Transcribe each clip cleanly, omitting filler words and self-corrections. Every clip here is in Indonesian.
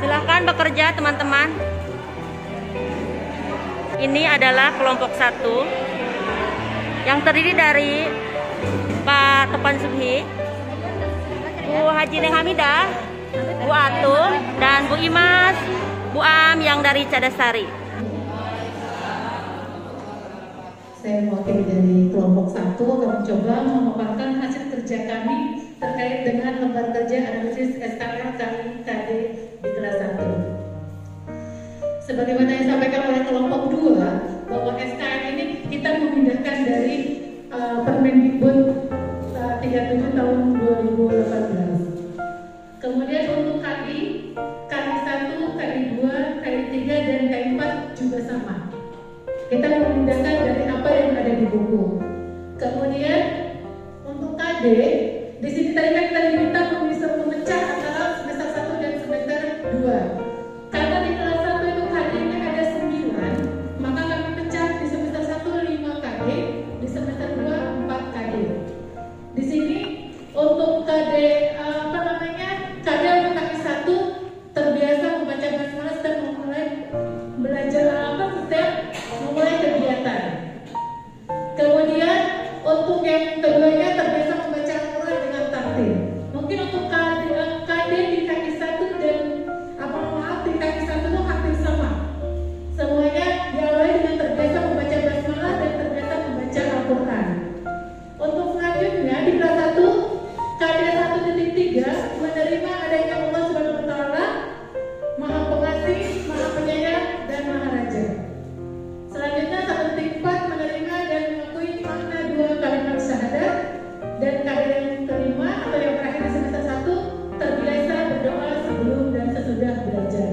Silahkan bekerja teman-teman. Ini adalah kelompok 1 yang terdiri dari Pak Topan Subhi, Bu Haji Neng Hamidah, Bu Atum, dan Bu Imas, Bu Am yang dari Cadasari. Saya mewakili dari kelompok 1 akan mencoba memaparkan hasil kerja kami terkait dengan lembar kerja analisis SKR kami KD di kelas 1. Sebagaimana yang disampaikan oleh kelompok 2, bahwa SKR ini kita memindahkan dari Permendikbud 37 tahun 2018. Kemudian untuk KI 1, KI 2, KI 3, dan KI 4 juga sama. Kita memindahkan dari apa yang ada di buku. Kemudian untuk KD, di sini tadi kan kita diminta bisa memecah antara semester 1 dan semester 2. Karena di kelas 1 itu KD-nya ada 9, maka kami pecah di semester 1 5 KD, di semester 2 4 KD. Di sini untuk KD KD untuk KI 1 terbiasa membaca basmalah dan memulai belajar setiap memulai kegiatan. Kemudian untuk yang keduanya terbiasa membaca Al-Quran dengan tartil. Mungkin untuk KD di KI 1 dan di KI 1 itu hampir sama. Semuanya diawali dengan terbiasa membaca basmalah dan terbiasa membaca Al-Quran. Untuk selanjutnya di kelas 1 KD 1.3 menerima adanya Allah Subhanahu wa taala, Maha Pengasih, Maha Penyayang, dan Maha Raja. Selanjutnya 1.4 menerima dan mengakui makna 2 kalimat syahadat, dan KD yang kelima atau yang terakhir di semester 1 terbiasa berdoa sebelum dan sesudah belajar.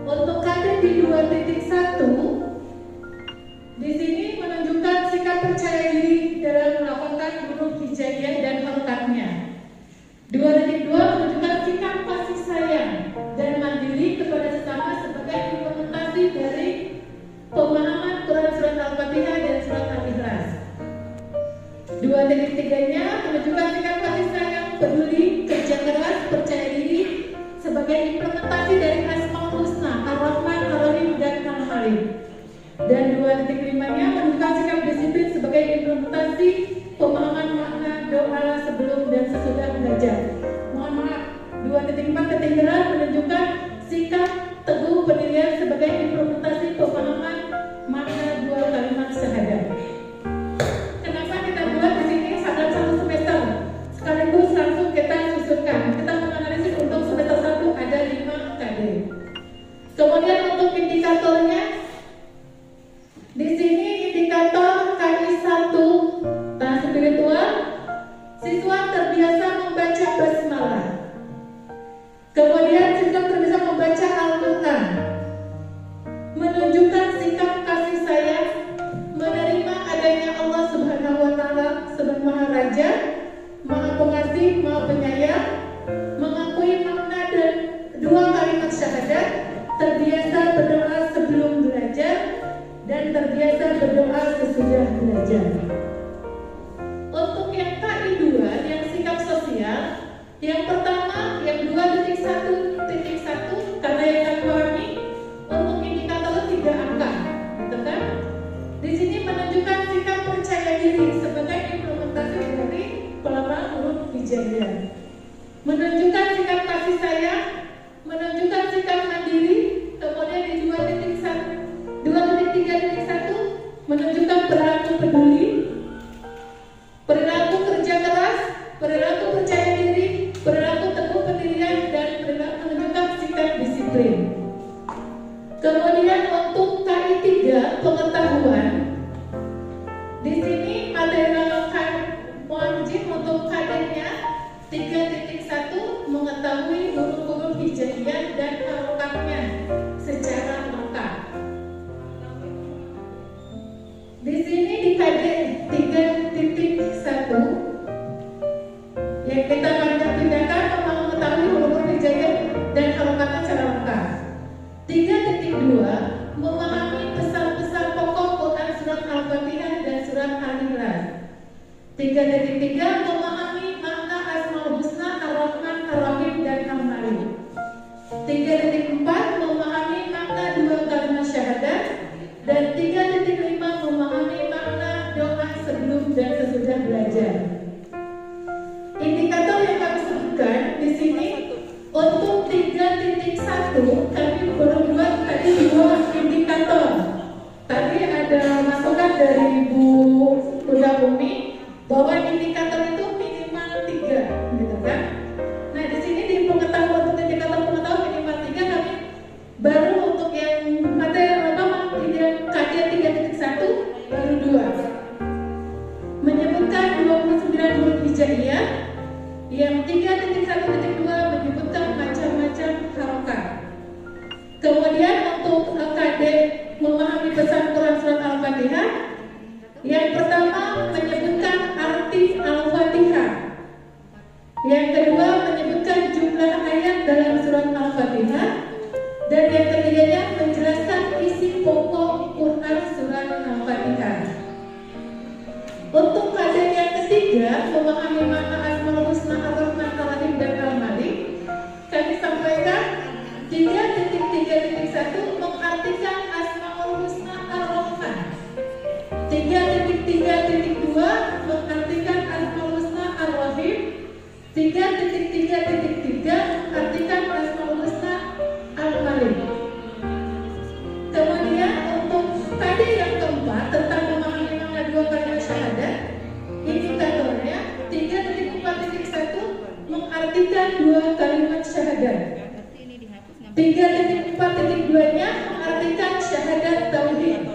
Untuk KD di 2.1 di sini menunjukkan sikap percaya diri dalam melakukan huruf hijaiyah dan harokatnya. 2.2 menunjukkan sikap kasih sayang dan mandiri kepada sesama sebagai implementasi dari pemahaman Quran surat Al-Fatihah dan surat Al-Ikhlas. 2.3-nya menunjukkan sikap kasih sayang, peduli, kerja keras, percaya diri sebagai implementasi dari Asmaul Husna, Ar-Rahman, Ar-Rahim, dan Al-Halim. Dan 2.5-nya menunjukkan sikap disiplin sebagai implementasi pemahaman makna doa sebelum dan sesudah belajar. Mohon maaf, 2.4 ketinggalan menunjukkan sikap teguh pendirian sebagai implementasi pemahaman makna 2 kalimat syahadat. Di sini indikator KI1 tahap spiritual, siswa terbiasa membaca basmalah. Kemudian siswa terbiasa membaca Al-Quran, menunjukkan sikap kasih sayang, menerima adanya Allah Subhanahu wa Ta'ala sebagai Maha Raja, Maha Pengasih, Maha Penyayang, mengakui makna dan dua kalimat syahadat, terbiasa berdoa sebelum belajar, dan terbiasa berdoa sesudah belajar. Untuk yang KI2, yang sikap sosial, yang pertama, yang 2.1.1, karena yang kami pahami, untuk indikator 3 angka, gitu kan? Di sini menunjukkan sikap percaya diri sebagai implementasi dari pelemahan huruf hijaiyah. Menunjukkan sikap kasih sayang, menunjukkan sikap mandiri, kemudian di 2.3.1 menunjukkan perilaku peduli, perilaku kerja keras, perilaku percaya diri, perilaku teguh pendirian, dan perilaku menunjukkan sikap disiplin. Kemudian untuk KI3 pengetahuan, di sini material wajib untuk kadernya 3.1 mengetahui huruf-huruf hijaiyah dan harokatnya secara lengkap. Di sini di KD 3.1 yang kita pindahkan mengetahui huruf-huruf hijaiyah dan harokatnya secara lengkap. 3.2 memahami pesan-pesan pokok Quran surat Al-Fatihah dan surat Al-Ikhlas. 3.3 memahami makna Asmaul Husna, Ar-Rahman, Ar-Rahim, dan Al-Malik. 3.4 memahami makna dua kalimat syahadat, dan 3.5 memahami makna doa sebelum dan sesudah belajar. Indikator yang kami sebutkan di sini untuk 3.1 kami berbuat tadi 2 indikator. Tadi ada masukan dari Bu Bunda Umi bahwa indikator itu minimal 3, gitu kan? Nah di sini di pengetahuan untuk indikator pengetahuan minimal 3 kami baru untuk yang materi KD 3.1 baru 2 menyebutkan 29 huruf hijaiyah, yang 3.1.2 menyebutkan macam-macam harokat. Kemudian untuk KD memahami pesan Quran surat Al-Fatihah, yang pertama menyebutkan arti Al-Fatihah, yang kedua menyebutkan jumlah ayat dalam surat Al-Fatihah, dan yang ketiganya menjelaskan isi pokok Quran surat Al-Fatihah. Untuk KD yang ketiga memahami makna Asmaul Husna, Ar-Rahman, Ar-Rahim, dan Al-Malik, kami sampaikan 3.3.1 mengartikan Asmaul Husna Ar-Rahman, 3.3.2 mengartikan Asmaul Husna Ar-Rahim, 3.3.3 mengartikan Asmaul Husna Al-Malik. Kemudian untuk tadi yang keempat tentang memahami makna dua kalimat syahadat, indikatornya 3.4.1 mengartikan dua kalimat syahadat. 3.4.2-nya mengartikan syahadat tauhid,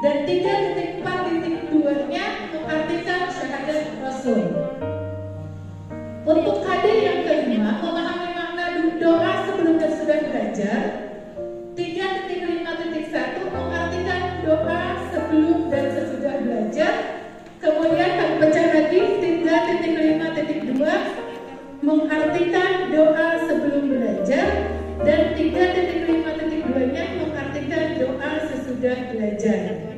dan 3.4.2-nya mengartikan syahadat rasul. Untuk KD yang kelima memahami makna doa sebelum dan sesudah belajar, 3.5.1 mengartikan doa sebelum dan sesudah belajar. Kemudian kami baca lagi 3.5.2 mengartikan doa sebelum belajar, dan 3.5.2-nya mengartikan doa sesudah belajar.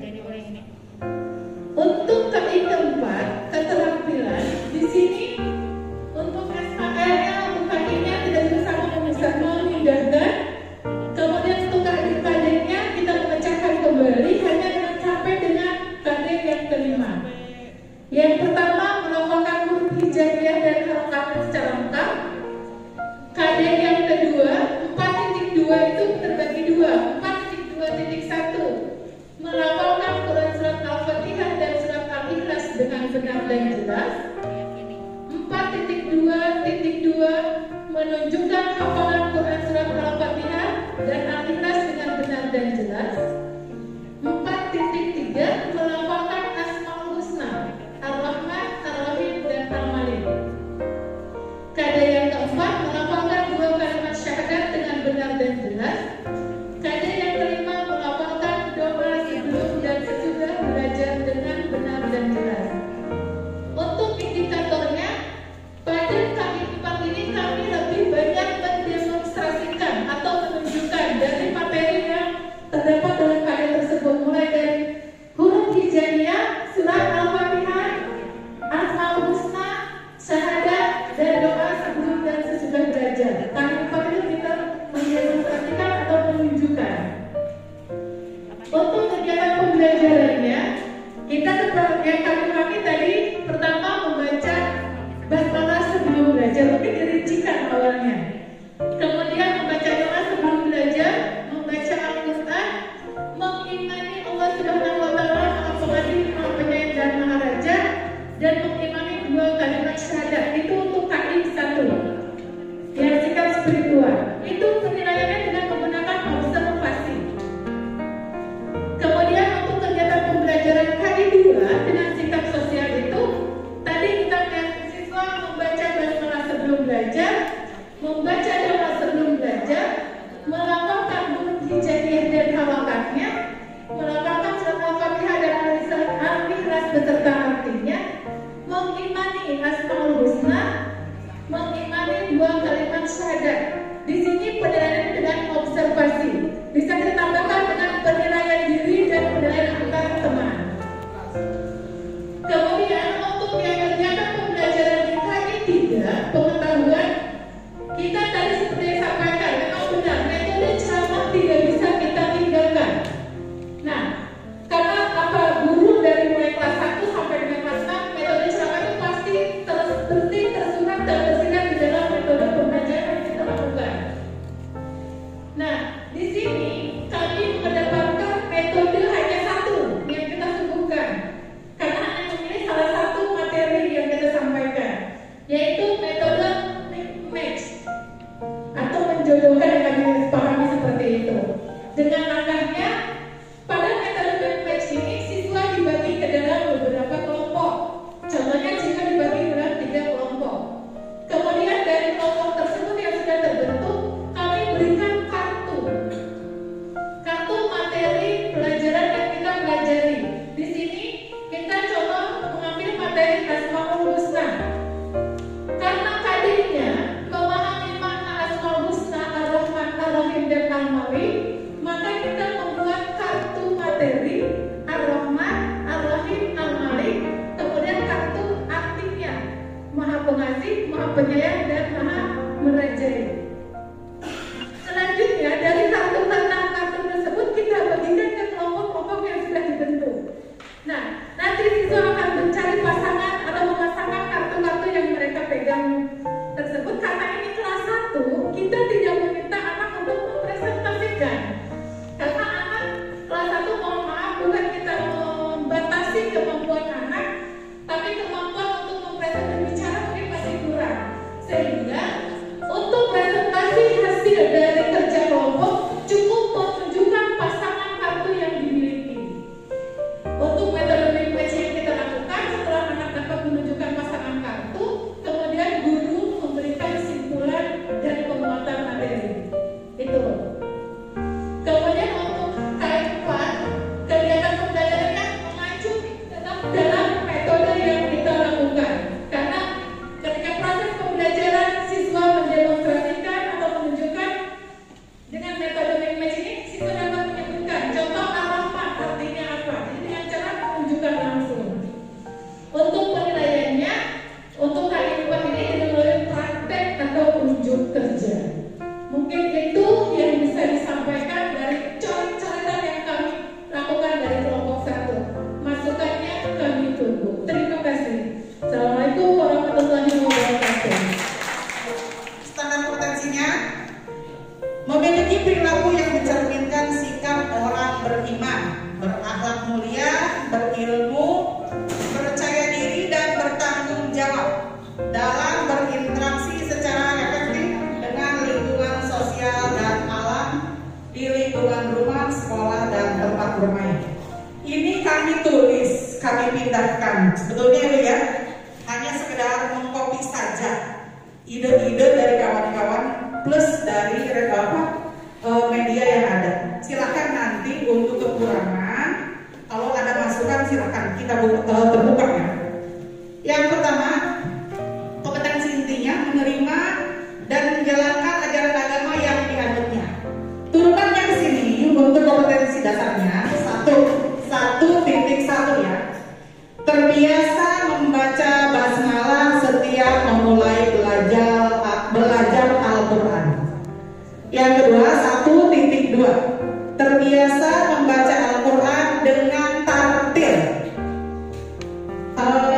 Untuk KI keempat keterampilan, di sini untuk SKL-nya untuk KI-nya tidak bisa memindahkan. Kemudian untuk KD-nya kita memecahkan kembali hanya sampai dengan KD yang kelima. Yang pertama melafalkan huruf hijaiyah dan harokatnya secara lengkap. KD yang kedua 4.2 itu terbagi dua. 4.2.1 melafalkan Quran surat Al-Fatihah dan surat Al-Ikhlas dengan benar dan jelas. 4.2.2 menunjukkan hafalan Quran surat Al-Fatihah dan Al-Ikhlas dengan benar dan jelas. 4.3 berilmu, percaya diri dan bertanggung jawab dalam berinteraksi secara efektif dengan lingkungan sosial dan alam di lingkungan rumah, sekolah, dan tempat bermain. Ini kami tulis, kami pindahkan. Sebetulnya itu ya, hanya sekedar mengcopy saja ide-ide dari kawan-kawan plus dari media yang ada. Silakan nanti untuk kekurangan, kalau ada masukan silakan kita terbuka ya. Yang pertama, kompetensi intinya menerima dan menjalankan ajaran agama yang dianutnya. Turunannya ke sini untuk kompetensi dasarnya 1.1 ya. Terbiasa membaca basmalah setiap memulai belajar Al-Quran. Yang kedua 1.2, terbiasa membaca Al-Quran dengan tartil.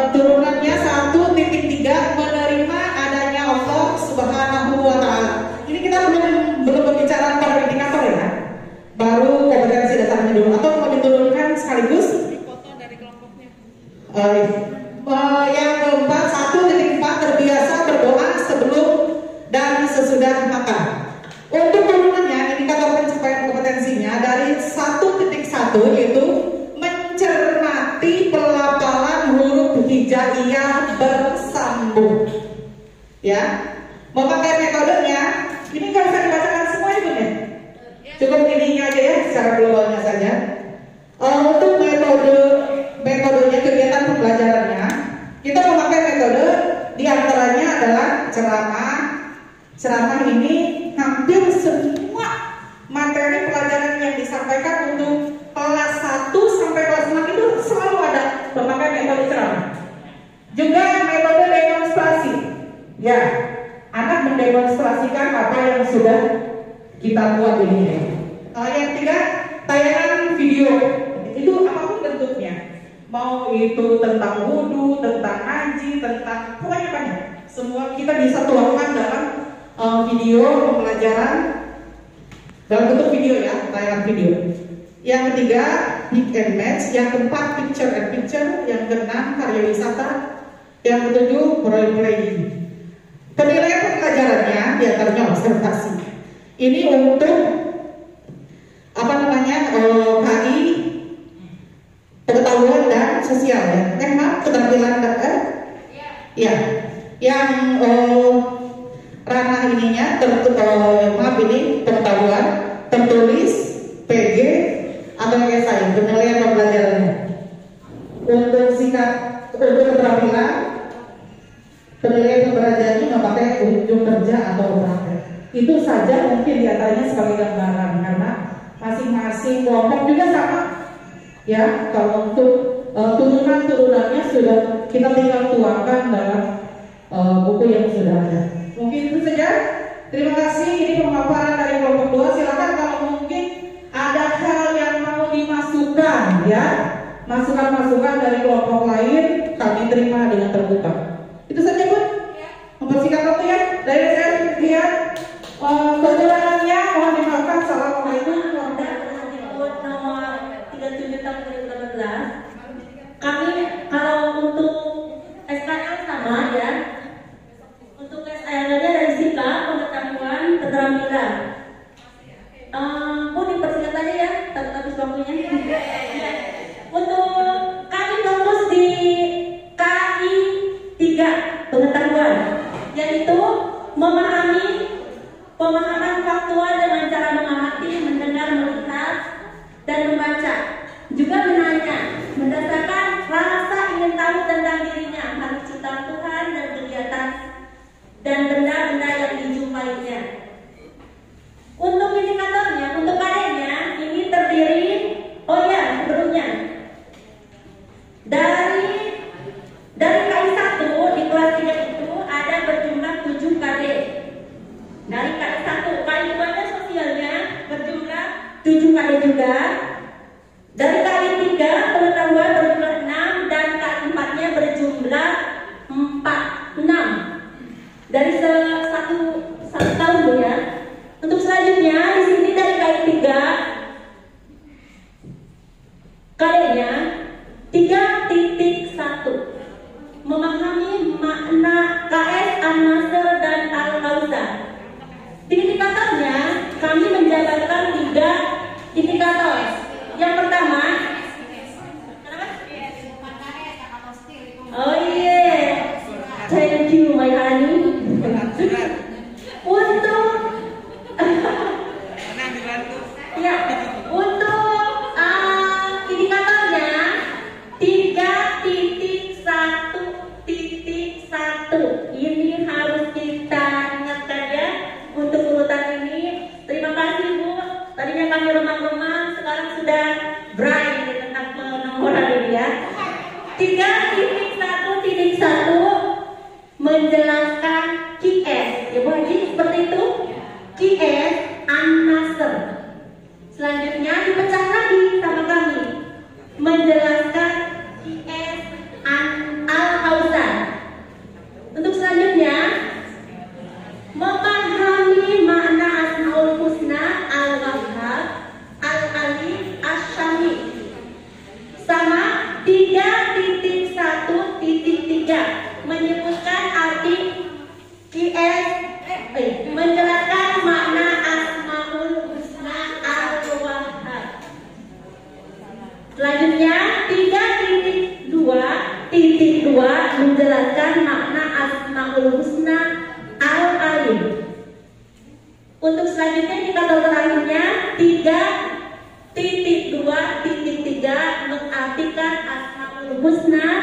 Turunannya 1.3, menerima adanya Allah Subhanahu wa Ta'ala. Ini kita belum berbicara per indikator ya, baru kompetensi dasarnya dulu, atau mau diturunkan sekaligus? Foto dari kelompoknya. Yang keempat 1.4, terbiasa berdoa sebelum dan sesudah makan. Untuk turunannya indikator pencapaian kompetensinya dari 1.1 yaitu mencermati pelafalan huruf hijaiyah bersambung. Ya, memakai metodenya ini nggak usah dibacakan semua itu ya. Cukup ininya aja ya, secara globalnya saja. Untuk metodenya, kegiatan pembelajarannya, kita memakai metode diantaranya adalah ceramah. Ceramah ini hampir semua materi pelajaran yang disampaikan untuk kelas 1 sampai kelas 6 itu selalu ada memakai metode ceramah. Juga metode demonstrasi. Ya, anak mendemonstrasikan apa yang sudah kita buat ini. Yang ketiga, tayangan video. Itu apapun bentuknya. Mau itu tentang wudhu, tentang ngaji, tentang pokoknya banyak. Semua kita bisa tuangkan dalam video pembelajaran dalam bentuk video ya, tayangan video. Yang ketiga, mix and match. Yang keempat, picture and picture. Yang keenam, karya wisata. Yang ketujuh, role playing. Penilaian pembelajarannya diantaranya observasi. Ini untuk KI pengetahuan dan sosial ya. Maaf, keterampilan ya. Yang ranah ininya pengetahuan tertulis, PG atau esai, penilaian pembelajarannya. Untuk keterampilan, penilaian pembelajarannya memakai kunjung kerja atau praktek. Itu saja mungkin diantaranya sebagai gambaran, karena masing-masing kelompok juga sama. Ya, kalau untuk turunannya sudah kita tinggal tuangkan dalam buku yang sudah ada. Mungkin itu saja. Terima kasih. Ini pemaparan dari kelompok 2. Silakan kalau mungkin ada hal yang mau dimasukkan, ya, masukan-masukan dari kelompok lain kami terima dengan terbuka. Itu saja, Bu. Membersihkan waktu ya. Dari saya lihat kekurangannya mohon dimaafkan. Assalamualaikum warahmatullahi wabarakatuh. Nomor 37 tahun 2018. Kami kalau untuk SKL sama ya. Untuk SKL-nya dari SIPA, pengetahuan keterampilan. Bu dipersingkat aja ya, habis waktunya. Untuk kami fokus di KI 3 pengetahuan, yaitu pemahaman faktual dengan cara mengamati, mendengar, melihat, dan membaca. Juga menanya, berdasarkan rasa ingin tahu tentang dirinya, harus ciptaan Tuhan dan kegiatan dan benda-benda yang dijumpainya. Untuk indikatornya, untuk KD-nya ini terdiri, sebelumnya dari KI 1 di kelas 3 itu ada berjumlah 7 KD. Dari KI 1, KI 2-nya sosialnya berjumlah 7 KD juga. Dari KI 3 pengetahuan berjumlah 6 dan KI 4-nya berjumlah 6. Dari satu tahun ya. Untuk selanjutnya di sini dari KI 3 KD-nya 3 3.1.1 menjelaskan QS. Ya Bu Haji, seperti itu. QS an-nasr. Selanjutnya dipecah lagi sama kami. Menjelaskan QS al-awsat. Untuk selanjutnya memahami makna Asmaul Husna al-Wahhab al-Alim asy-Syami. Sama 3.1.3 menyebutkan arti QS, menjelaskan makna Asmaul Husna al-Wahhab. Selanjutnya 3.2.2 menjelaskan makna Asmaul Husna al-Alim. Untuk selanjutnya indikator terakhirnya 3.2.3 mengartikan Asmaul Husna